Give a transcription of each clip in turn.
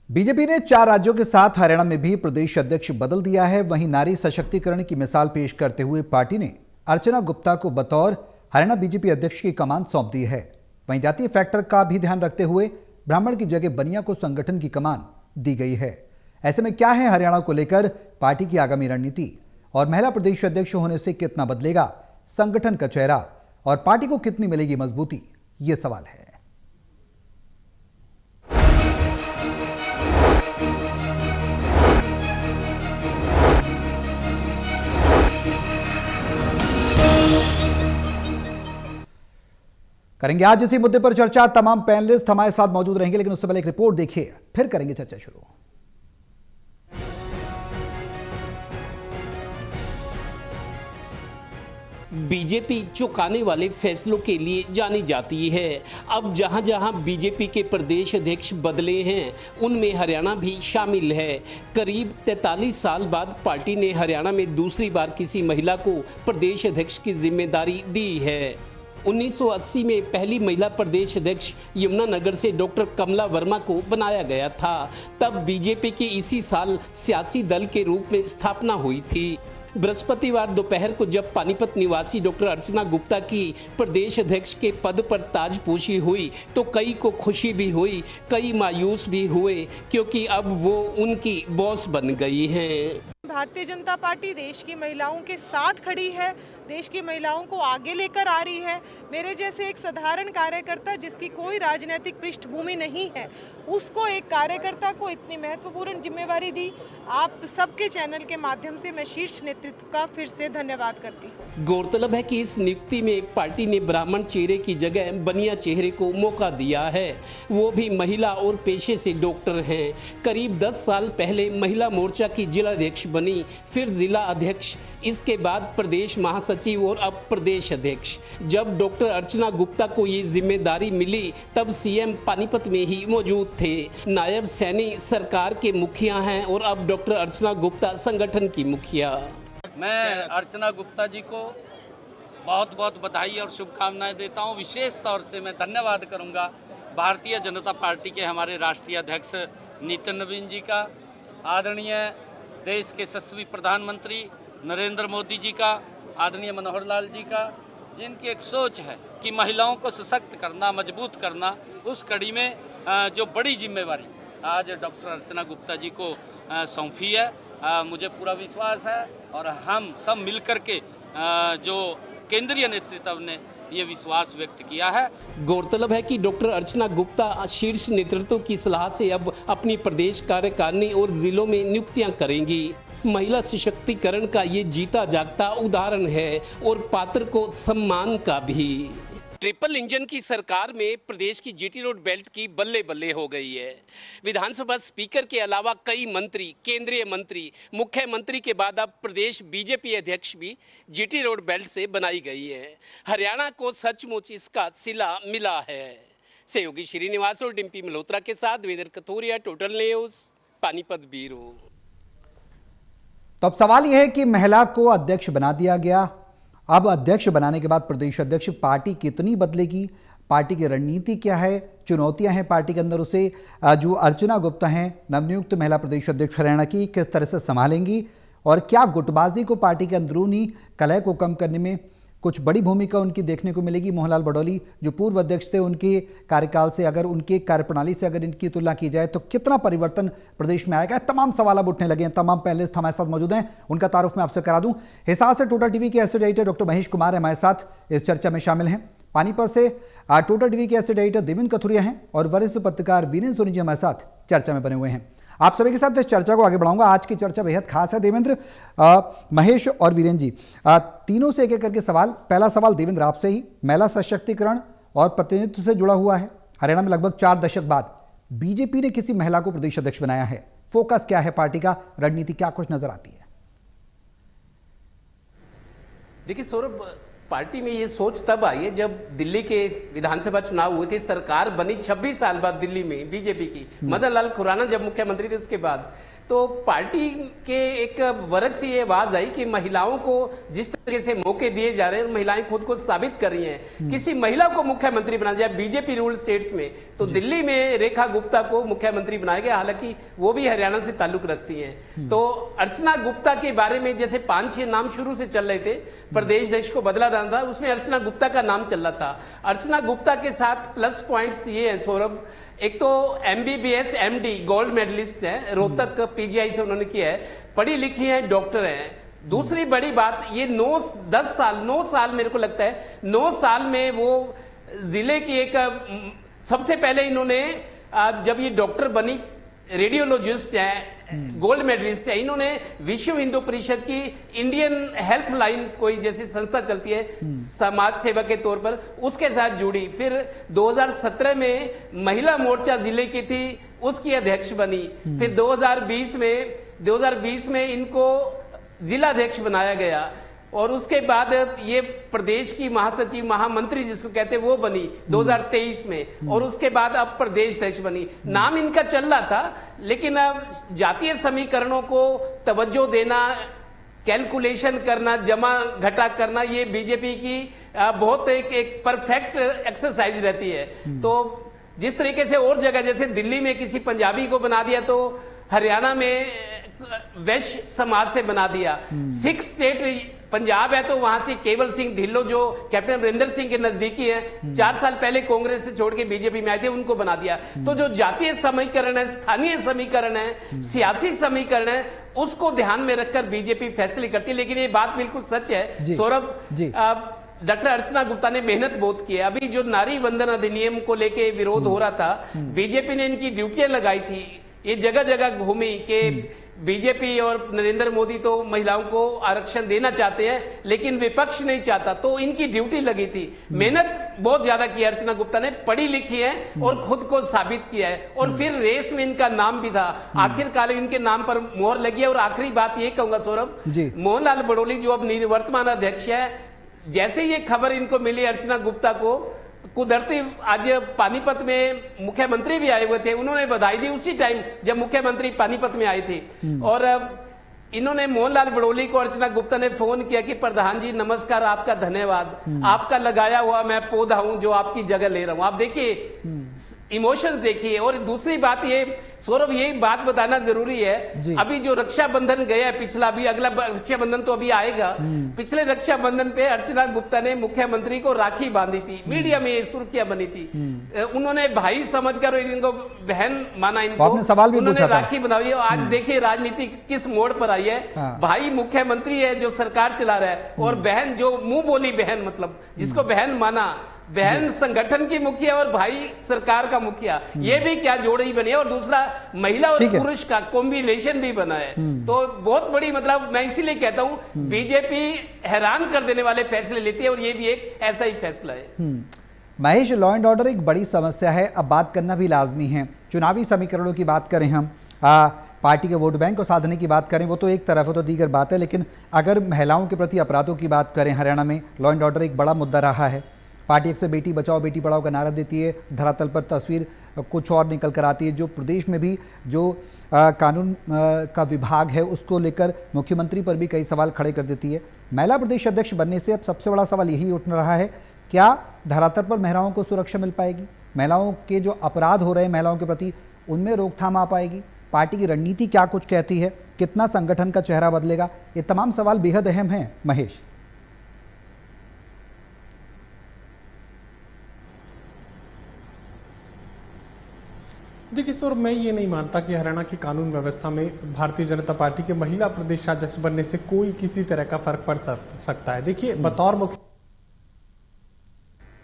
BJP ने 4 राज्यों के साथ हरियाणा में भी प्रदेश अध्यक्ष बदल दिया है। वहीं नारी सशक्तिकरण की मिसाल पेश करते हुए पार्टी ने अर्चना गुप्ता को बतौर हरियाणा बीजेपी अध्यक्ष की कमान सौंप दी है। वहीं जातीय फैक्टर का भी ध्यान रखते हुए ब्राह्मण की जगह बनिया को संगठन की कमान दी गई है। ऐसे में क्या है हरियाणा को लेकर पार्टी की आगामी रणनीति और महिला प्रदेश अध्यक्ष होने से कितना बदलेगा संगठन का चेहरा और पार्टी को कितनी मिलेगी मजबूती, ये सवाल है। करेंगे आज इसी मुद्दे पर चर्चा। तमाम पैनलिस्ट हमारे साथ मौजूद रहेंगे, लेकिन उससे पहले एक रिपोर्ट देखिए, फिर करेंगे चर्चा शुरू। बीजेपी चौंकाने वाले फैसलों के लिए जानी जाती है। अब जहां जहां बीजेपी के प्रदेश अध्यक्ष बदले हैं, उनमें हरियाणा भी शामिल है। करीब 43 साल बाद पार्टी ने हरियाणा में दूसरी बार किसी महिला को प्रदेश अध्यक्ष की जिम्मेदारी दी है। 1980 में पहली महिला प्रदेश अध्यक्ष यमुनानगर से डॉक्टर कमला वर्मा को बनाया गया था। तब बीजेपी की इसी साल सियासी दल के रूप में स्थापना हुई थी। बृहस्पतिवार दोपहर को जब पानीपत निवासी डॉक्टर अर्चना गुप्ता की प्रदेश अध्यक्ष के पद पर ताजपोशी हुई तो कई को खुशी भी हुई, कई मायूस भी हुए, क्योंकि अब वो उनकी बॉस बन गई हैं। भारतीय जनता पार्टी देश की महिलाओं के साथ खड़ी है, देश की महिलाओं को आगे लेकर आ रही है। मेरे जैसे एक साधारण कार्यकर्ता जिसकी कोई राजनीतिक पृष्ठभूमि नहीं है, उसको एक कार्यकर्ता को इतनी महत्वपूर्ण जिम्मेवारी दी। आप सबके चैनल के माध्यम से मैं शीर्ष नेतृत्व का फिर से धन्यवाद करती हूँ। गौरतलब है कि इस नियुक्ति में पार्टी ने ब्राह्मण चेहरे की जगह बनिया चेहरे को मौका दिया है। वो भी महिला और पेशे से डॉक्टर हैं। करीब 10 साल पहले महिला मोर्चा की जिला अध्यक्ष बनी, फिर जिला अध्यक्ष, इसके बाद प्रदेश महासचिव और अब प्रदेश अध्यक्ष। जब डॉक्टर अर्चना गुप्ता को ये जिम्मेदारी मिली तब सीएम पानीपत में ही मौजूद थे। नायब सैनी सरकार के मुखिया हैं और अब डॉक्टर अर्चना गुप्ता संगठन की मुखिया। मैं अर्चना गुप्ता जी को बहुत बहुत बधाई और शुभकामनाएं देता हूं। विशेष तौर से मैं धन्यवाद करूंगा भारतीय जनता पार्टी के हमारे राष्ट्रीय अध्यक्ष नितिन नवीन जी का, आदरणीय देश के यशस्वी प्रधानमंत्री नरेंद्र मोदी जी का, आदरणीय मनोहर लाल जी का, जिनकी एक सोच है कि महिलाओं को सशक्त करना, मजबूत करना। उस कड़ी में जो बड़ी जिम्मेवारी आज डॉक्टर अर्चना गुप्ता जी को सौंपी है, मुझे पूरा विश्वास है और हम सब मिलकर के जो केंद्रीय नेतृत्व ने ये विश्वास व्यक्त किया है। गौरतलब है कि डॉक्टर अर्चना गुप्ता शीर्ष नेतृत्व की सलाह से अब अपनी प्रदेश कार्यकारिणी और जिलों में नियुक्तियां करेंगी। महिला सशक्तिकरण का ये जीता जागता उदाहरण है और पात्र को सम्मान का भी। ट्रिपल इंजन की सरकार में प्रदेश की जीटी रोड बेल्ट की बल्ले बल्ले हो गई है। विधानसभा स्पीकर के अलावा कई मंत्री, केंद्रीय मंत्री, मुख्यमंत्री के बाद अब प्रदेश बीजेपी अध्यक्ष भी जीटी रोड बेल्ट से बनाई गई है। हरियाणा को सचमुच इसका सिला मिला है। सहयोगी श्रीनिवास और डिम्पी मल्होत्रा के साथ Vedar Kathoria, Total News, Panipat bureau. तो अब सवाल यह है कि महिला को अध्यक्ष बना दिया गया। अब अध्यक्ष बनाने के बाद प्रदेश अध्यक्ष पार्टी कितनी बदलेगी, पार्टी की रणनीति क्या है, चुनौतियां हैं पार्टी के अंदर, उसे जो अर्चना गुप्ता हैं नवनियुक्त महिला प्रदेश अध्यक्ष हरियाणा की, किस तरह से संभालेंगी और क्या गुटबाजी को, पार्टी के अंदरूनी कलह को कम करने में कुछ बड़ी भूमिका उनकी देखने को मिलेगी। मोहनलाल बडौली जो पूर्व अध्यक्ष थे, उनके कार्यकाल से अगर, उनके कार्यप्रणाली से अगर इनकी तुलना की जाए तो कितना परिवर्तन प्रदेश में आएगा। तमाम सवाल अब उठने लगे हैं। तमाम पैनलिस्ट हमारे साथ मौजूद हैं, उनका तारुफ मैं आपसे करा दूं। हिसार से टोटल टीवी के associate editor doctor Mahesh Kumar हमारे साथ इस चर्चा में शामिल हैं। पानीपत से टोटल टीवी के एसोसिएट एडिटर देवेंद्र कथुरिया हैं और वरिष्ठ पत्रकार वीरेंद्र सोनी जी हमारे साथ चर्चा में बने हुए हैं। आप सभी के साथ इस चर्चा को आगे बढ़ाऊंगा। आज की चर्चा बेहद खास है। देवेंद्र, महेश और वीरेंद्र जी, तीनों से एक एक करके सवाल। पहला सवाल देवेंद्र आपसे ही, महिला सशक्तिकरण और प्रतिनिधित्व से जुड़ा हुआ है। हरियाणा में लगभग 4 दशक बाद बीजेपी ने किसी महिला को प्रदेश अध्यक्ष बनाया है। फोकस क्या है पार्टी का, रणनीति क्या कुछ नजर आती है? देखिए सौरभ, पार्टी में ये सोच तब आई है जब दिल्ली के विधानसभा चुनाव हुए थे। सरकार बनी 26 साल बाद दिल्ली में बीजेपी की। मदन लाल खुराना जब मुख्यमंत्री थे उसके बाद तो पार्टी के एक वर्ग से ये आवाज आई कि महिलाओं को जिस तरीके से मौके दिए जा रहे हैं, महिलाएं खुद को साबित कर रही हैं, किसी महिला को मुख्यमंत्री बनाया जाए। बीजेपी रूल स्टेट्स में तो दिल्ली में रेखा गुप्ता को मुख्यमंत्री बनाया गया, हालांकि वो भी हरियाणा से ताल्लुक रखती हैं। तो अर्चना गुप्ता के बारे में जैसे 5-6 नाम शुरू से चल रहे थे, प्रदेश अध्यक्ष को बदला जाना था, उसमें अर्चना गुप्ता का नाम चल रहा था। अर्चना गुप्ता के साथ प्लस पॉइंट्स ये है सौरभ, एक तो MBBS MD गोल्ड मेडलिस्ट है, रोहतक PGI से उन्होंने किया है, पढ़ी लिखी है, डॉक्टर है। दूसरी बड़ी बात, ये 9 साल मेरे को लगता है 9 साल में वो जिले की एक सबसे पहले इन्होंने जब ये डॉक्टर बनी, रेडियोलॉजिस्ट है, गोल्ड मेडलिस्ट है, इन्होंने विश्व हिंदू परिषद की इंडियन हेल्पलाइन कोई जैसी संस्था चलती है समाज सेवा के तौर पर, उसके साथ जुड़ी। फिर 2017 में महिला मोर्चा जिले की थी, उसकी अध्यक्ष बनी। फिर 2020 में इनको जिलाध्यक्ष बनाया गया, और उसके बाद ये प्रदेश की महासचिव महामंत्री जिसको कहते हैं वो बनी 2023 में, और उसके बाद अब प्रदेश अध्यक्ष बनी। नाम इनका चल रहा था, लेकिन अब जातीय समीकरणों को तवज्जो देना, कैलकुलेशन करना, जमा घटा करना, ये बीजेपी की बहुत एक परफेक्ट एक्सरसाइज रहती है। तो जिस तरीके से और जगह जैसे दिल्ली में किसी पंजाबी को बना दिया, तो हरियाणा में वैश्य समाज से बना दिया। 6 स्टेट पंजाब है तो वहां से केवल सिंह ढिल्लो जो कैप्टन अमरिंदर सिंह के नजदीकी है, 4 साल पहले कांग्रेस से छोड़ के बीजेपी में आए थे, उनको बना दिया। तो जो जातीय समीकरण है, स्थानीय समीकरण है, सियासी समीकरण है, उसको ध्यान में रखकर बीजेपी फैसले करती है। लेकिन ये बात बिल्कुल सच है सौरभ, डॉक्टर अर्चना गुप्ता ने मेहनत बहुत की है। अभी जो नारी वंदन अधिनियम को लेके विरोध हो रहा था, बीजेपी ने इनकी ड्यूटियां लगाई थी, ये जगह जगह घूमी कि बीजेपी और नरेंद्र मोदी तो महिलाओं को आरक्षण देना चाहते हैं, लेकिन विपक्ष नहीं चाहता, तो इनकी ड्यूटी लगी थी। मेहनत बहुत ज्यादा की अर्चना गुप्ता ने, पढ़ी लिखी है और खुद को साबित किया है, और फिर रेस में इनका नाम भी था। आखिरकार इनके नाम पर मोहर लगी है। और आखिरी बात ये कहूंगा सौरभ, मोहनलाल बड़ोली जो अब निवर्तमान अध्यक्ष है, जैसे ये खबर इनको मिली अर्चना गुप्ता को, कुदरती आज पानीपत में मुख्यमंत्री भी आए हुए थे, उन्होंने बधाई दी उसी टाइम जब मुख्यमंत्री पानीपत में आए थे। और इन्होंने मोहनलाल बड़ोली को अर्चना गुप्ता ने फोन किया कि प्रधान जी नमस्कार, आपका धन्यवाद, आपका लगाया हुआ मैं पौधा हूं जो आपकी जगह ले रहा हूं। आप देखिए इमोशंस देखिए। और दूसरी बात ये सौरभ, ये बात बताना जरूरी है, अभी जो रक्षाबंधन गया पिछला, अभी अगला रक्षाबंधन तो अभी आएगा, पिछले रक्षाबंधन पे अर्चना गुप्ता ने मुख्यमंत्री को राखी बांधी थी, मीडिया में ये सुर्खियां बनी थी। उन्होंने भाई समझकर इनको बहन माना, इनको सवाल भी उन्होंने राखी बनाई। आज देखिए राजनीति किस मोड़ पर आई है। भाई मुख्यमंत्री है जो सरकार चला रहा है, और बहन जो मुंह बोली बहन, मतलब जिसको बहन माना, बहन संगठन की मुखिया और भाई सरकार का मुखिया, ये भी क्या जोड़ ही बनी है। और दूसरा महिला और पुरुष का कॉम्बिनेशन भी बना है। तो बहुत बड़ी, मतलब मैं इसीलिए कहता हूं बीजेपी हैरान कर देने वाले फैसले लेती है, और ये भी एक ऐसा ही फैसला है। महेश, लॉ एंड ऑर्डर एक बड़ी समस्या है, अब बात करना भी लाजमी है। चुनावी समीकरणों की बात करें हम, पार्टी के वोट बैंक को साधने की बात करें, वो तो एक तरफ है, तो दीगर बात है। लेकिन अगर महिलाओं के प्रति अपराधों की बात करें, हरियाणा में लॉ एंड ऑर्डर एक बड़ा मुद्दा रहा है। पार्टी अक्सर बेटी बचाओ बेटी पढ़ाओ का नारा देती है, धरातल पर तस्वीर कुछ और निकल कर आती है। जो प्रदेश में भी जो कानून का विभाग है, उसको लेकर मुख्यमंत्री पर भी कई सवाल खड़े कर देती है। महिला प्रदेश अध्यक्ष बनने से अब सबसे बड़ा सवाल यही उठ रहा है, क्या धरातल पर महिलाओं को सुरक्षा मिल पाएगी? महिलाओं के जो अपराध हो रहे हैं महिलाओं के प्रति, उनमें रोकथाम आ पाएगी? पार्टी की रणनीति क्या कुछ कहती है? कितना संगठन का चेहरा बदलेगा? ये तमाम सवाल बेहद अहम हैं महेश। देखिए सर, मैं ये नहीं मानता कि हरियाणा की कानून व्यवस्था में भारतीय जनता पार्टी के महिला प्रदेशाध्यक्ष बनने से कोई किसी तरह का फर्क पड़ सकता है। देखिए, बतौर मुख्य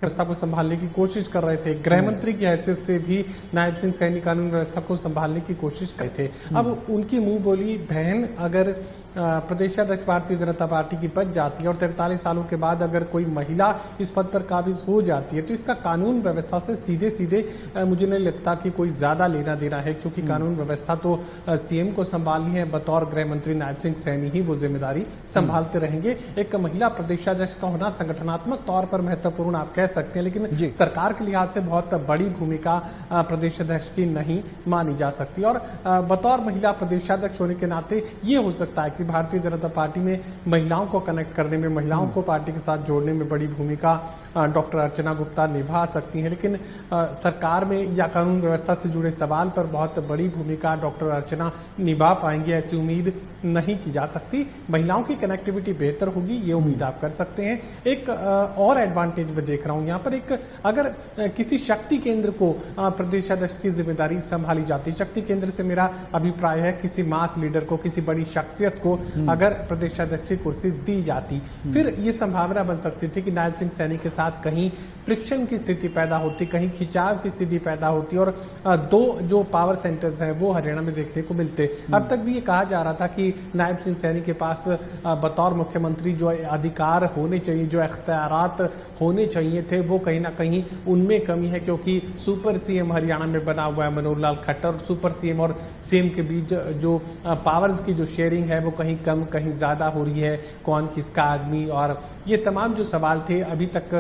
व्यवस्था को संभालने की कोशिश कर रहे थे, गृह मंत्री की हैसियत से भी नायब सिंह सैनी कानून व्यवस्था को संभालने की कोशिश कर रहे थे। अब उनकी मुंह बोली बहन अगर प्रदेशाध्यक्ष भारतीय जनता पार्टी की बच जाती है और 43 सालों के बाद अगर कोई महिला इस पद पर काबिज हो जाती है तो इसका कानून व्यवस्था से सीधे सीधे मुझे नहीं लगता कि कोई ज्यादा लेना देना है, क्योंकि कानून व्यवस्था तो सीएम को संभालनी है। बतौर गृह मंत्री नायब सिंह सैनी ही वो जिम्मेदारी संभालते रहेंगे। एक महिला प्रदेशाध्यक्ष का होना संगठनात्मक तौर पर महत्वपूर्ण आप कह सकते हैं, लेकिन सरकार के लिहाज से बहुत बड़ी भूमिका प्रदेशाध्यक्ष की नहीं मानी जा सकती। और बतौर महिला प्रदेशाध्यक्ष होने के नाते ये हो सकता है कि भारतीय जनता पार्टी में महिलाओं को कनेक्ट करने में, महिलाओं को पार्टी के साथ जोड़ने में बड़ी भूमिका डॉक्टर अर्चना गुप्ता निभा सकती हैं। लेकिन सरकार में या कानून व्यवस्था से जुड़े सवाल पर बहुत बड़ी भूमिका डॉक्टर अर्चना निभा पाएंगे, ऐसी उम्मीद नहीं की जा सकती। महिलाओं की कनेक्टिविटी बेहतर होगी, ये उम्मीद आप कर सकते हैं। एक और एडवांटेज मैं देख रहा हूं यहाँ पर, एक अगर किसी शक्ति केंद्र को प्रदेशाध्यक्ष की जिम्मेदारी संभाली जाती, शक्ति केंद्र से मेरा अभिप्राय है किसी मास लीडर को, किसी बड़ी शख्सियत को अगर प्रदेशाध्यक्ष की कुर्सी दी जाती, फिर ये संभावना बन सकती थी कि नायब सिंह सैनी के साथ कहीं फ्रिक्शन की स्थिति पैदा होती, कहीं खिंचाव की स्थिति पैदा होती और दो जो पावर सेंटर्स हैं वो हरियाणा में देखने को मिलते। अब तक भी ये कहा जा रहा था कि नायब सिंह सैनी के पास बतौर मुख्यमंत्री जो अधिकार होने चाहिए, जो इख्तियारात होने चाहिए थे, वो कहीं ना कहीं उनमें कमी है, क्योंकि सुपर सीएम हरियाणा में बना हुआ है मनोहर लाल खट्टर, और सुपर सीएम और सीएम के बीच जो पावर्स की जो शेयरिंग है वो कहीं कम कहीं ज्यादा हो रही है, कौन किसका आदमी, और ये तमाम जो सवाल थे अभी तक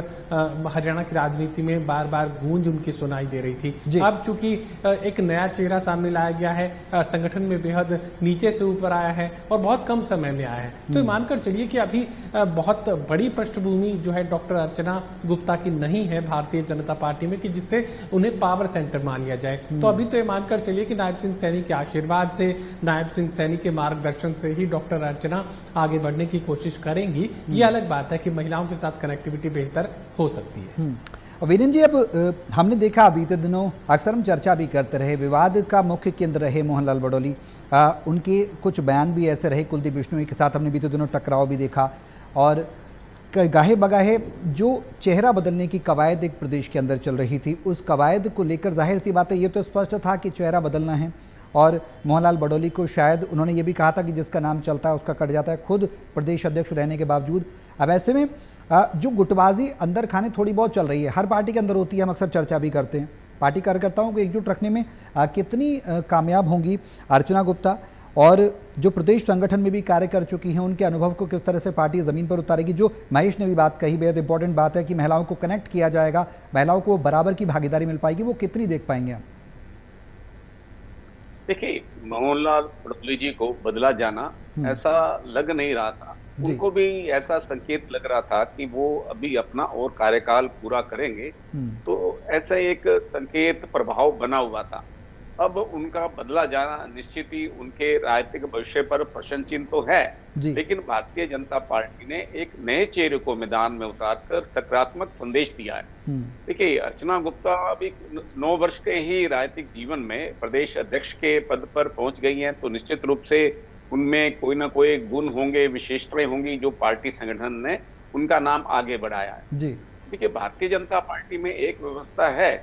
हरियाणा की राजनीति में बार बार गूंज उनकी सुनाई दे रही थी। अब चूंकि एक नया चेहरा सामने लाया गया है, संगठन में बेहद नीचे से ऊपर आया है और बहुत कम समय में आया है, तो मानकर चलिए कि अभी बहुत बड़ी पृष्ठभूमि जो है डॉक्टर अर्चना गुप्ता की नहीं है भारतीय जनता पार्टी में कि जिससे उन्हें पावर सेंटर मान लिया जाए। तो अभी तो ये मानकर चलिए कि नायब सिंह सैनी के आशीर्वाद से, नायब सिंह सैनी के मार्गदर्शन से ही डॉक्टर अर्चना आगे बढ़ने की कोशिश करेंगी। ये अलग बात है कि महिलाओं के साथ कनेक्टिविटी बेहतर हो सकती है। वीरेंद्र जी, अब हमने देखा बीते दिनों अक्सर हम चर्चा भी करते रहे, विवाद का मुख्य केंद्र रहे मोहनलाल बडोली। उनके कुछ बयान भी ऐसे रहे, कुलदीप बिश्नोई के साथ हमने बीते दिनों टकराव भी देखा, और गाहे बगाहे जो चेहरा बदलने की कवायद एक प्रदेश के अंदर चल रही थी, उस कवायद को लेकर जाहिर सी बात है ये तो स्पष्ट था कि चेहरा बदलना है, और मोहनलाल बडोली को शायद उन्होंने ये भी कहा था कि जिसका नाम चलता है उसका कट जाता है, खुद प्रदेश अध्यक्ष रहने के बावजूद। अब ऐसे में जो गुटबाजी अंदर खाने थोड़ी बहुत चल रही है, हर पार्टी के अंदर होती है, हम अक्सर चर्चा भी करते हैं, पार्टी कार्यकर्ताओं को एकजुट रखने में कितनी कामयाब होंगी अर्चना गुप्ता, और जो प्रदेश संगठन में भी कार्य कर चुकी हैं उनके अनुभव को किस तरह से पार्टी ज़मीन पर उतारेगी। जो महेश ने भी बात कही, बेहद इंपॉर्टेंट बात है कि महिलाओं को कनेक्ट किया जाएगा, महिलाओं को बराबर की भागीदारी मिल पाएगी, वो कितनी देख पाएंगे आप? देखिए, मोहनलाल बडोली जी को बदला जाना ऐसा लग नहीं रहा था, उनको भी ऐसा संकेत लग रहा था कि वो अभी अपना और कार्यकाल पूरा करेंगे, तो ऐसा एक संकेत प्रभाव बना हुआ था। अब उनका बदला जाना निश्चित ही उनके राजनीतिक भविष्य पर प्रश्न चिन्ह तो है, लेकिन भारतीय जनता पार्टी ने एक नए चेहरे को मैदान में उतारकर सकारात्मक संदेश दिया है। देखिए, अर्चना गुप्ता अभी 9 वर्ष के ही राजनीतिक जीवन में प्रदेश अध्यक्ष के पद पर पहुंच गई हैं, तो निश्चित रूप से उनमें कोई ना कोई गुण होंगे, विशेषताएं होंगी जो पार्टी संगठन ने उनका नाम आगे बढ़ाया है। देखिए, भारतीय जनता पार्टी में एक व्यवस्था है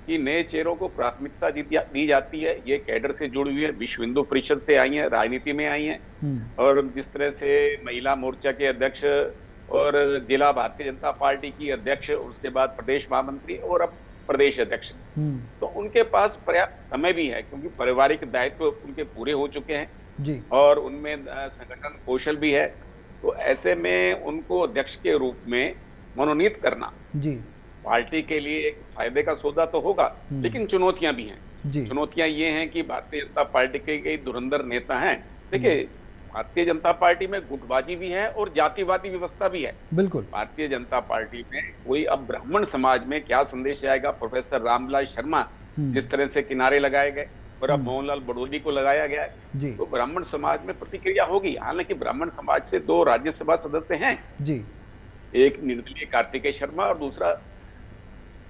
कि नए चेहरों को प्राथमिकता दी जाती है। ये कैडर से जुड़ी हुई है, विश्व हिंदू परिषद से आई है, राजनीति में आई हैं, और जिस तरह से महिला मोर्चा के अध्यक्ष और जिला भारतीय जनता पार्टी की अध्यक्ष, उसके बाद प्रदेश महामंत्री और अब प्रदेश अध्यक्ष, तो उनके पास पर्याप्त समय भी है, क्योंकि पारिवारिक दायित्व उनके पूरे हो चुके हैं और उनमें संगठन कौशल भी है। तो ऐसे में उनको अध्यक्ष के रूप में मनोनीत करना पार्टी के लिए एक फायदे का सौदा तो होगा, लेकिन चुनौतियां भी हैं। चुनौतियां ये हैं कि भारतीय जनता पार्टी के कई धुरंधर नेता हैं। देखिए, भारतीय जनता पार्टी में गुटबाजी भी है और जातिवादी व्यवस्था भी है। बिल्कुल, भारतीय जनता पार्टी में कोई अब ब्राह्मण समाज में क्या संदेश जाएगा? प्रोफेसर रामविलास शर्मा जिस तरह से किनारे लगाए गए और अब मोहनलाल बडोली को लगाया गया है, तो ब्राह्मण समाज में प्रतिक्रिया होगी। हालांकि ब्राह्मण समाज से 2 राज्यसभा सदस्य हैं, एक निर्दलीय कार्तिकेय शर्मा और दूसरा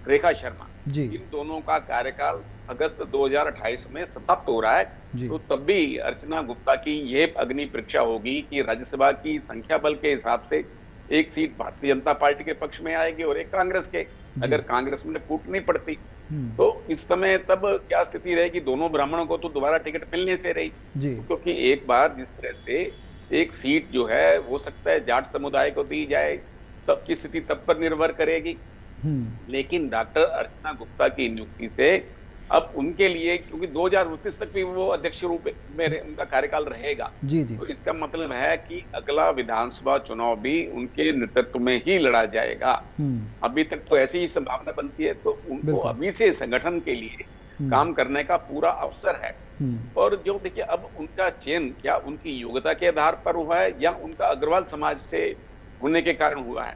रेखा शर्मा। इन दोनों का कार्यकाल अगस्त 2028 में समाप्त हो रहा है, तो तब भी अर्चना गुप्ता की ये अग्नि परीक्षा होगी कि राज्यसभा की संख्या बल के हिसाब से एक सीट भारतीय जनता पार्टी के पक्ष में आएगी और एक कांग्रेस के। अगर कांग्रेस में फूट नहीं पड़ती तो इस समय तब क्या स्थिति रहेगी? दोनों ब्राह्मणों को तो दोबारा टिकट मिलने से रही, क्योंकि एक बार जिस तरह से एक सीट जो है हो सकता है जाट समुदाय को दी जाए, तब की स्थिति तब पर निर्भर करेगी। लेकिन डॉक्टर अर्चना गुप्ता की नियुक्ति से अब उनके लिए, क्योंकि 2029 तक भी वो अध्यक्ष रूप में उनका कार्यकाल रहेगा, जी जी, तो इसका मतलब है कि अगला विधानसभा चुनाव भी उनके नेतृत्व में ही लड़ा जाएगा। अभी तक तो ऐसी ही संभावना बनती है, तो उनको अभी से संगठन के लिए काम करने का पूरा अवसर है। और जो देखिए, अब उनका चयन क्या उनकी योग्यता के आधार पर हुआ है या उनका अग्रवाल समाज से होने के कारण हुआ है,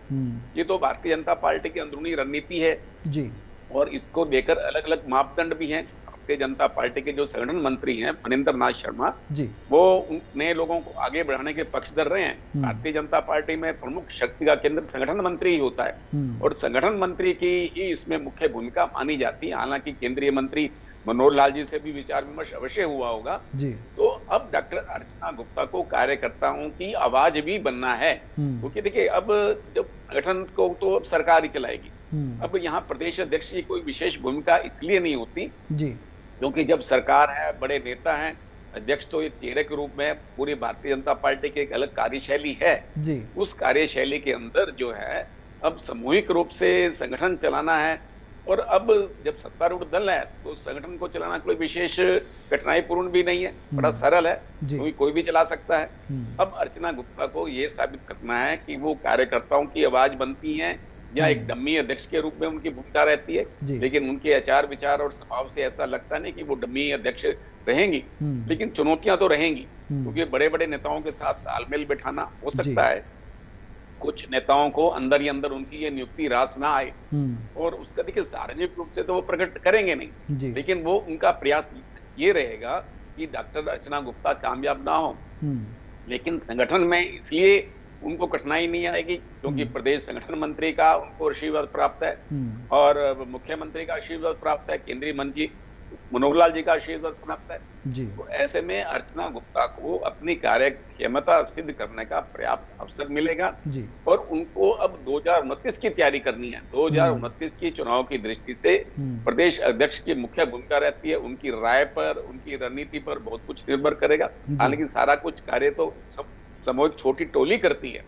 ये तो भारतीय जनता पार्टी की अंदरूनी रणनीति है जी, और इसको लेकर अलग अलग मापदंड भी हैं। भारतीय जनता पार्टी के जो संगठन मंत्री हैं फणींद्र नाथ शर्मा जी, वो नए लोगों को आगे बढ़ाने के पक्षधर रहे हैं। भारतीय जनता पार्टी में प्रमुख शक्ति का केंद्र संगठन मंत्री ही होता है और संगठन मंत्री की ही इसमें मुख्य भूमिका मानी जाती है। हालांकि केंद्रीय मंत्री मनोहर लाल जी से भी विचार विमर्श अवश्य हुआ होगा जी, तो अब डॉक्टर अर्चना गुप्ता को कार्यकर्ताओं की आवाज भी बनना है, क्योंकि देखिए अब जब संगठन को तो अब सरकार ही चलाएगी। अब यहाँ प्रदेश अध्यक्ष की कोई विशेष भूमिका इसलिए नहीं होती जी, क्योंकि जब सरकार है, बड़े नेता हैं, अध्यक्ष तो एक चेहरे के रूप में पूरी भारतीय जनता पार्टी की एक अलग कार्यशैली है जी, उस कार्यशैली के अंदर जो है अब सामूहिक रूप से संगठन चलाना है। और अब जब सत्तारूढ़ दल है तो संगठन को चलाना कोई विशेष कठिनाई पूर्ण भी नहीं है, बड़ा सरल है, क्योंकि कोई भी चला सकता है। अब अर्चना गुप्ता को ये साबित करना है कि वो कार्यकर्ताओं की आवाज बनती हैं या एक डम्मी अध्यक्ष के रूप में उनकी भूमिका रहती है। लेकिन उनके आचार विचार और स्वभाव से ऐसा लगता नहीं कि वो डम्मी अध्यक्ष रहेंगी, लेकिन चुनौतियां तो रहेंगी, क्योंकि बड़े बड़े नेताओं के साथ तालमेल बिठाना हो सकता है। कुछ नेताओं को अंदर ही अंदर उनकी ये नियुक्ति रास ना आए और उसका देखिए सार्वजनिक रूप से तो वो प्रकट करेंगे नहीं, लेकिन वो उनका प्रयास ये रहेगा कि डॉक्टर अर्चना गुप्ता कामयाब ना हो। लेकिन संगठन में इसलिए उनको कठिनाई नहीं आएगी क्योंकि प्रदेश संगठन मंत्री का उनको आशीर्वाद प्राप्त है और मुख्यमंत्री का आशीर्वाद प्राप्त है, केंद्रीय मंत्री मनोहर लाल जी का आशीर्वाद प्राप्त है जी। तो ऐसे में अर्चना गुप्ता को अपनी कार्य क्षमता सिद्ध करने का पर्याप्त अवसर मिलेगा जी। और उनको अब 2029 की तैयारी करनी है। 2029 की चुनाव की दृष्टि से प्रदेश अध्यक्ष की मुख्य भूमिका रहती है, उनकी राय पर, उनकी रणनीति पर बहुत कुछ निर्भर करेगा। हालांकि सारा कुछ कार्य तो सामूहिक छोटी टोली करती है,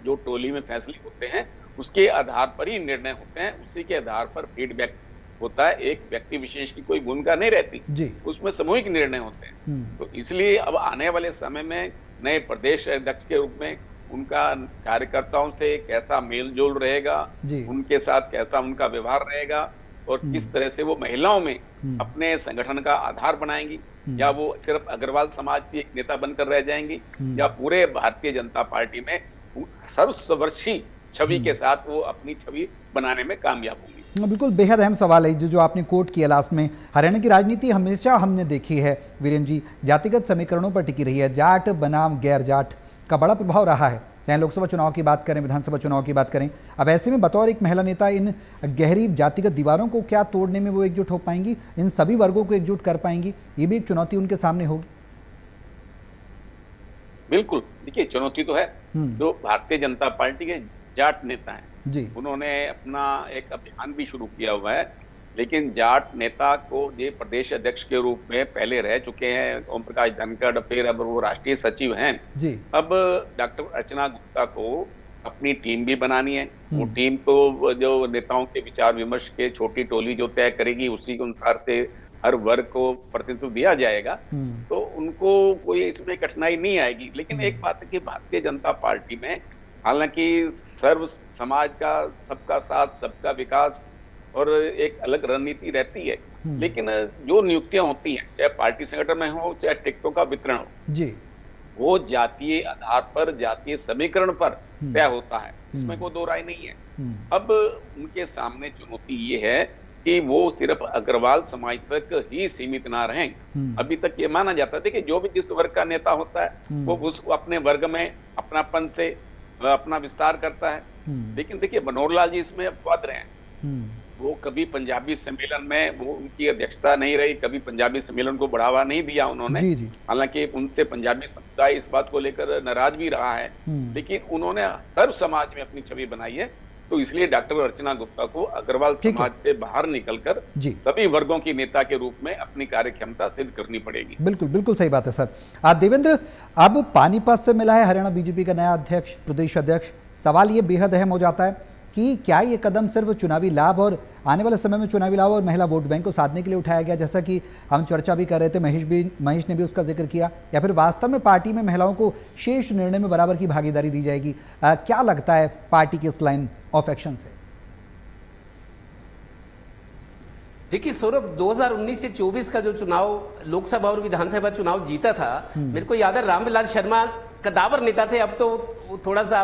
जो टोली में फैसले होते हैं उसके आधार पर ही निर्णय होते हैं, उसी के आधार पर फीडबैक होता है। एक व्यक्ति विशेष की कोई भूमिका नहीं रहती जी। उसमें सामूहिक निर्णय होते हैं। तो इसलिए अब आने वाले समय में नए प्रदेश अध्यक्ष के रूप में उनका कार्यकर्ताओं से कैसा मेल जोल रहेगा, उनके साथ कैसा उनका व्यवहार रहेगा और किस तरह से वो महिलाओं में अपने संगठन का आधार बनाएंगी, या वो सिर्फ अग्रवाल समाज की एक नेता बनकर रह जाएंगी, या पूरे भारतीय जनता पार्टी में सर्वस्पर्शी छवि के साथ वो अपनी छवि बनाने में कामयाब होंगी। बिल्कुल बेहद अहम सवाल है जो आपने कोट किया लास्ट में। हरियाणा की राजनीति हमेशा हमने देखी है वीरेंद्र जी, जातिगत समीकरणों पर टिकी रही है। जाट बनाम गैर जाट का बड़ा प्रभाव रहा है, चाहे लोकसभा चुनाव की बात करें, विधानसभा चुनाव की बात करें। अब ऐसे में बतौर एक महिला नेता इन गहरी जातिगत दीवारों को क्या तोड़ने में वो एकजुट हो पाएंगी, इन सभी वर्गों को एकजुट कर पाएंगी, ये भी एक चुनौती उनके सामने होगी। बिल्कुल, देखिए चुनौती तो है। जो भारतीय जनता पार्टी के जाट नेता हैं जी, उन्होंने अपना एक अभियान भी शुरू किया हुआ है, लेकिन जाट नेता को ये प्रदेश अध्यक्ष के रूप में पहले रह चुके हैं ओम प्रकाश धनखड़, फिर अब वो राष्ट्रीय सचिव हैं जी। अब डॉक्टर अर्चना गुप्ता को अपनी टीम भी बनानी है। वो टीम को जो नेताओं के विचार विमर्श के छोटी टोली जो तय करेगी उसी के अनुसार से हर वर्ग को प्रतिनिधित्व दिया जाएगा, तो उनको कोई इसमें कठिनाई नहीं आएगी। लेकिन एक बात है कि भारतीय जनता पार्टी में हालांकि सर्व समाज का, सबका साथ, सबका विकास और एक अलग रणनीति रहती है, लेकिन जो नियुक्तियां होती हैं चाहे पार्टी संगठन में हो चाहे टिकटों का वितरण हो जी, वो जातीय आधार पर, जातीय समीकरण पर तय होता है, इसमें कोई दो राय नहीं है। अब उनके सामने चुनौती ये है कि वो सिर्फ अग्रवाल समाज तक ही सीमित ना रहें। अभी तक ये माना जाता है कि जो भी जिस वर्ग का नेता होता है वो उस अपने वर्ग में अपनापन से अपना विस्तार करता है। लेकिन देखिए मनोहर लाल जी इसमें अपवाद रहे हैं। वो कभी पंजाबी सम्मेलन में वो उनकी अध्यक्षता नहीं रही, कभी पंजाबी सम्मेलन को बढ़ावा नहीं दिया उन्होंने। हालांकि उनसे पंजाबी समुदाय इस बात को लेकर नाराज भी रहा है, लेकिन उन्होंने सर्व समाज में अपनी छवि बनाई है तो इसलिए डॉक्टर अर्चना गुप्ता को अग्रवाल ठीक है। समाज से बाहर निकलकर जी। सभी वर्गों की नेता के रूप में अपनी कार्य क्षमता सिद्ध करनी पड़ेगी। बिल्कुल बिल्कुल सही बात है सर। देवेंद्र, अब पानीपत से मिला है हरियाणा बीजेपी का नया अध्यक्ष, प्रदेश अध्यक्ष। सवाल ये बेहद अहम हो जाता है कि क्या ये कदम सिर्फ चुनावी लाभ और आने वाले समय में चुनावी लाभ और महिला वोट बैंक को साधने के लिए उठाया गया, जैसा कि हम चर्चा भी कर रहे थे, महेश ने भी उसका जिक्र किया, या फिर वास्तव में पार्टी में महिलाओं को शीर्ष निर्णय में बराबर की भागीदारी दी जाएगी? क्या लगता है पार्टी की इस लाइन ऑफ एक्शन से? देखिए सौरभ, 2019 से 24 का जो चुनाव, लोकसभा और विधानसभा चुनाव जीता था, मेरे को याद है रामविलास शर्मा कदावर नेता थे, अब तो थोड़ा सा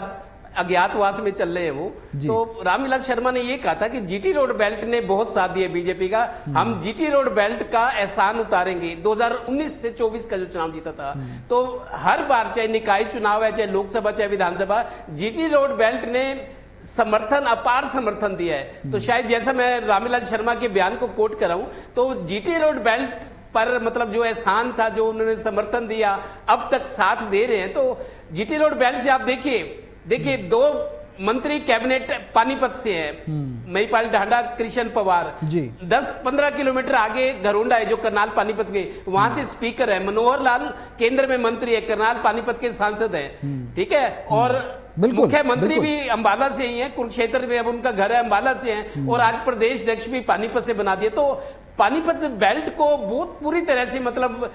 अज्ञातवास में चल रहे हैं वो। तो रामविलास शर्मा ने ये कहा था कि जीटी रोड बेल्ट ने बहुत साथ दिया बीजेपी का, हम जीटी रोड बेल्ट का एहसान उतारेंगे। 2019 से 24 का जो चुनाव जीता था, तो हर बार चाहे निकाय चुनाव है, चाहे लोकसभा, चाहे विधानसभा, जीटी रोड बेल्ट ने समर्थन, अपार समर्थन दिया है। तो शायद जैसा मैं रामविलास शर्मा के बयान को कोट कर रहा हूं, तो जीटी रोड बेल्ट पर मतलब जो एहसान था, जो उन्होंने समर्थन दिया, अब तक साथ दे रहे हैं। तो जीटी रोड बेल्ट से आप देखिए 2 मंत्री कैबिनेट पानीपत से हैं, महिपाल ढांडा, कृष्ण पवार। 10-15 किलोमीटर आगे घरोंडा है जो करनाल पानीपत के, वहां से स्पीकर है। मनोहर लाल केंद्र में मंत्री है, करनाल पानीपत के सांसद हैं, ठीक है। और मुख्यमंत्री भी अंबाला से ही है, कुरुक्षेत्र में अब उनका घर है, अंबाला से हैं। और आज प्रदेश अध्यक्ष भी पानीपत से बना दिए। तो पानीपत बेल्ट को बहुत पूरी तरह से मतलब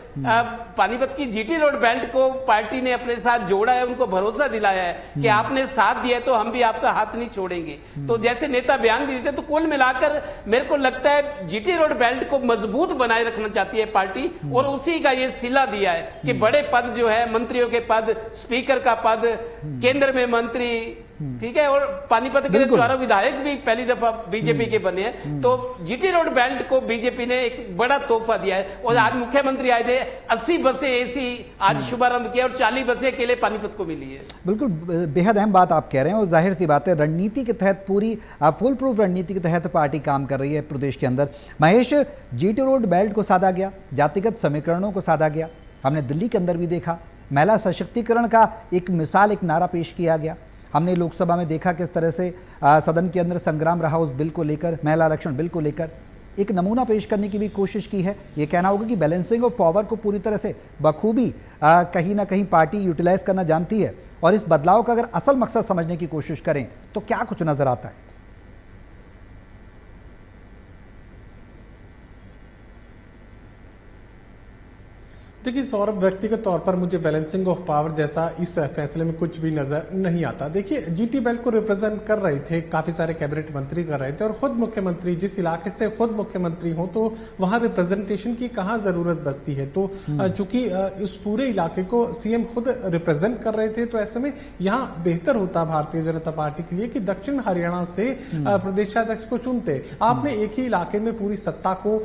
पानीपत की जीटी रोड बेल्ट को पार्टी ने अपने साथ जोड़ा है, उनको भरोसा दिलाया है कि आपने साथ दिया तो हम भी आपका हाथ नहीं छोड़ेंगे। तो जैसे नेता बयान भी देते, तो कुल मिलाकर मेरे को लगता है जीटी रोड बेल्ट को मजबूत बनाए रखना चाहती है पार्टी, और उसी का ये सिला दिया है कि बड़े पद जो है, मंत्रियों के पद, स्पीकर का पद, केंद्र में मंत्री, ठीक है, और पानीपत के 4 विधायक भी पहली दफा बीजेपी के बने हैं। तो जीटी रोड बेल्ट को बीजेपी ने एक बड़ा तोहफा दिया है। और आज मुख्यमंत्री आए थे, 80 बसें एसी आज शुभारंभ किया और 40 बसें अकेले पानीपत को मिली है। बिल्कुल बेहद अहम बात आप कह रहे हैं, और जाहिर सी बात है रणनीति के तहत, पूरी फुल प्रूफ रणनीति के तहत पार्टी काम कर रही है प्रदेश के अंदर। महेश, जीटी रोड बेल्ट को साधा गया, जातिगत समीकरणों को साधा गया, हमने दिल्ली के अंदर भी देखा, महिला सशक्तिकरण का एक मिसाल, एक नारा पेश किया गया। हमने लोकसभा में देखा किस तरह से सदन के अंदर संग्राम रहा उस बिल को लेकर, महिला आरक्षण बिल को लेकर। एक नमूना पेश करने की भी कोशिश की है। ये कहना होगा कि बैलेंसिंग ऑफ पावर को पूरी तरह से बखूबी कहीं ना कहीं पार्टी यूटिलाइज करना जानती है। और इस बदलाव का अगर असल मकसद समझने की कोशिश करें तो क्या कुछ नजर आता है? देखिए सौरभ, व्यक्तिगत तौर पर मुझे बैलेंसिंग ऑफ पावर जैसा इस फैसले में कुछ भी नजर नहीं आता। देखिए, जीटी बेल्ट को रिप्रेजेंट कर रहे थे, काफी सारे कैबिनेट मंत्री कर रहे थे, और खुद मुख्यमंत्री, जिस इलाके से खुद मुख्यमंत्री हो, तो वहां रिप्रेजेंटेशन की कहाँ जरूरत बचती है। तो चूंकि इस पूरे इलाके को सीएम खुद रिप्रेजेंट कर रहे थे, तो ऐसे में यहाँ बेहतर होता भारतीय जनता पार्टी के लिए कि दक्षिण हरियाणा से प्रदेशाध्यक्ष को चुनते। आपने एक ही इलाके में पूरी सत्ता को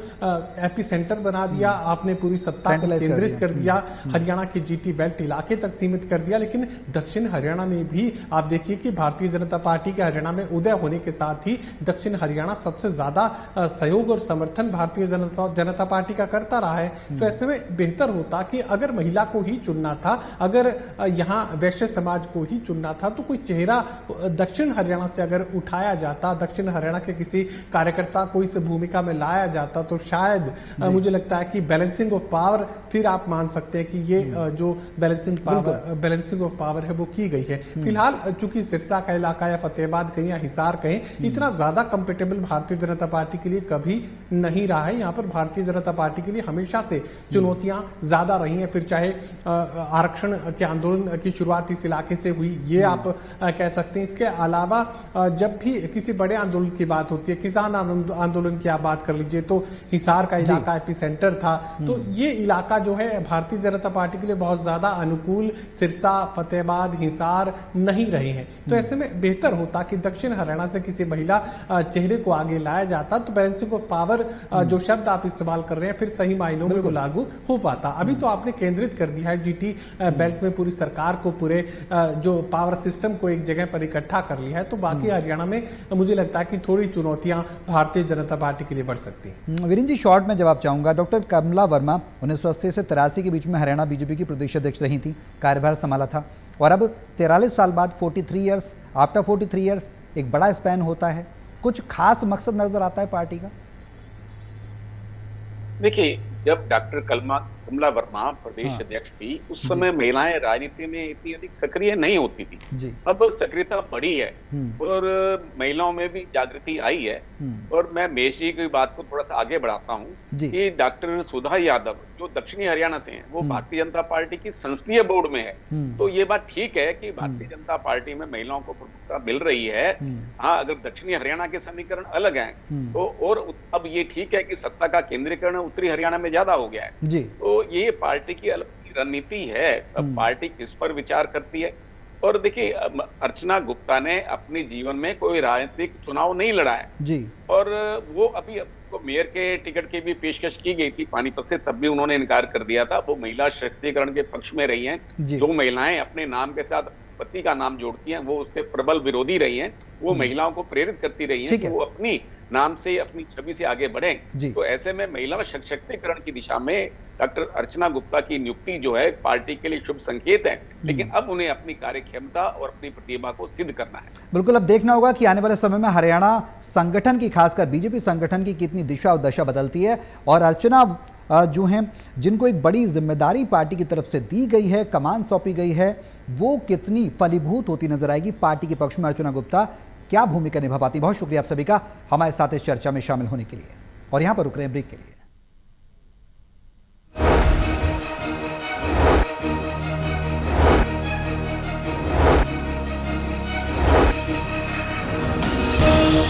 एपी सेंटर बना दिया, आपने पूरी सत्ता को केंद्रित कर दिया, हरियाणा के जीटी बेल्ट इलाके तक सीमित कर दिया। लेकिन दक्षिण हरियाणा ने भी, आप देखिए कि भारतीय जनता पार्टी के हरियाणा में उदय होने के साथ ही दक्षिण हरियाणा सबसे ज्यादा सहयोग और समर्थन भारतीय जनता पार्टी का करता रहा है। तो ऐसे में बेहतर होता कि अगर महिला को ही चुनना था, अगर यहाँ वैश्य समाज को ही चुनना था, तो कोई चेहरा दक्षिण हरियाणा से अगर उठाया जाता, दक्षिण हरियाणा के किसी कार्यकर्ता को इस भूमिका में लाया जाता, तो शायद मुझे लगता है कि बैलेंसिंग ऑफ पावर, फिर आप मान सकते हैं कि ये जो बैलेंसिंग ऑफ पावर है वो की गई है। फिलहाल चूंकि सिरसा का इलाका या फतेहाबाद कहें या हिसार कहें, इतना ज्यादा कंपेटेबल भारतीय जनता पार्टी के लिए कभी नहीं रहा है। यहाँ पर भारतीय जनता पार्टी के लिए हमेशा से चुनौतियां ज्यादा रही हैं। फिर चाहे आरक्षण के आंदोलन की शुरुआत इस इलाके से हुई, ये आप कह सकते हैं। इसके अलावा जब भी किसी बड़े आंदोलन की बात होती है, किसान आंदोलन की आप बात कर लीजिए, तो हिसार का इलाका एपी सेंटर था। तो ये इलाका जो है भारतीय जनता पार्टी के लिए बहुत ज्यादा अनुकूल सिरसा, फतेहाबाद, हिसार नहीं रहे हैं। तो ऐसे में बेहतर होता कि दक्षिण हरियाणा से किसी महिला चेहरे को आगे लाया जाता, तो बैलेंसिंग ऑफ पावर जो शब्द आप इस्तेमाल कर रहे हैं, फिर सही मायनों में वो लागू हो पाता। अभी तो आपने केंद्रित कर दिया है जीटी बेल्ट में पूरी सरकार को, पूरे जो पावर सिस्टम को एक जगह पर इकट्ठा कर लिया है। तो बाकी हरियाणा में मुझे लगता है कि थोड़ी चुनौतियां भारतीय जनता पार्टी के लिए बढ़ सकती है। वीरेंद्र जी, शॉर्ट में जवाब चाहूंगा। डॉक्टर कमला वर्मा 1980 से 83 के बीच में हरियाणा बीजेपी की प्रदेश अध्यक्ष रही थी, कार्यभार संभाला था, और अब 43 साल बाद 43 ईयर्स आफ्टर 43 ईयर्स एक बड़ा स्पैन होता है, कुछ खास मकसद नजर आता है पार्टी का? देखिए, जब डॉक्टर कमला वर्मा प्रदेश अध्यक्ष थी, उस समय महिलाएं राजनीति में इतनी अधिक सक्रिय नहीं होती थी। जी। अब सक्रियता बढ़ी है और महिलाओं में भी जागृति आई है। और मैं महेश जी की बात को थोड़ा सा आगे बढ़ाता हूँ कि डॉक्टर सुधा यादव जो दक्षिणी हरियाणा से हैं, वो भारतीय जनता पार्टी की संसदीय बोर्ड में है। तो ये बात ठीक है कि भारतीय जनता पार्टी में महिलाओं को प्रमुखता मिल रही है। हाँ, अगर दक्षिणी हरियाणा के समीकरण अलग हैं तो, और अब ये ठीक है कि सत्ता का केंद्रीकरण उत्तरी हरियाणा में ज्यादा हो गया है। जी। तो ये पार्टी की अलग रणनीति है। अब पार्टी किस पर विचार करती है। और देखिए, अर्चना गुप्ता ने अपने जीवन में कोई राजनीतिक चुनाव नहीं लड़ा है। जी। और वो अभी को मेयर के टिकट की भी पेशकश की गई थी पानीपत से, तब भी उन्होंने इनकार कर दिया था। वो महिला सशक्तिकरण के पक्ष में रही हैं। जो महिलाएं अपने नाम के साथ पति का नाम जोड़ती हैं, वो उससे प्रबल विरोधी रही हैं। वो महिलाओं को प्रेरित करती रही हैं कि वो अपनी नाम से, अपनी छवि से आगे बढ़ें। तो ऐसे में महिला सशक्तिकरण की दिशा में डॉक्टर अर्चना गुप्ता की नियुक्ति जो है पार्टी के लिए शुभ संकेत है। लेकिन अब उन्हें अपनी कार्य क्षमता और अपनी प्रतिभा को सिद्ध करना है। बिल्कुल, अब देखना होगा कि आने वाले समय में हरियाणा संगठन की, खासकर बीजेपी संगठन की कितनी दिशा और दशा बदलती है। और अर्चना जो हैं, जिनको एक बड़ी जिम्मेदारी पार्टी की तरफ से दी गई है, कमान सौंपी गई है, वो कितनी फलीभूत होती नजर आएगी पार्टी के पक्ष में। अर्चना गुप्ता क्या भूमिका निभा पाती। बहुत शुक्रिया आप सभी का हमारे साथ इस चर्चा में शामिल होने के लिए। और यहां पर रुक रहे हैं ब्रेक के लिए।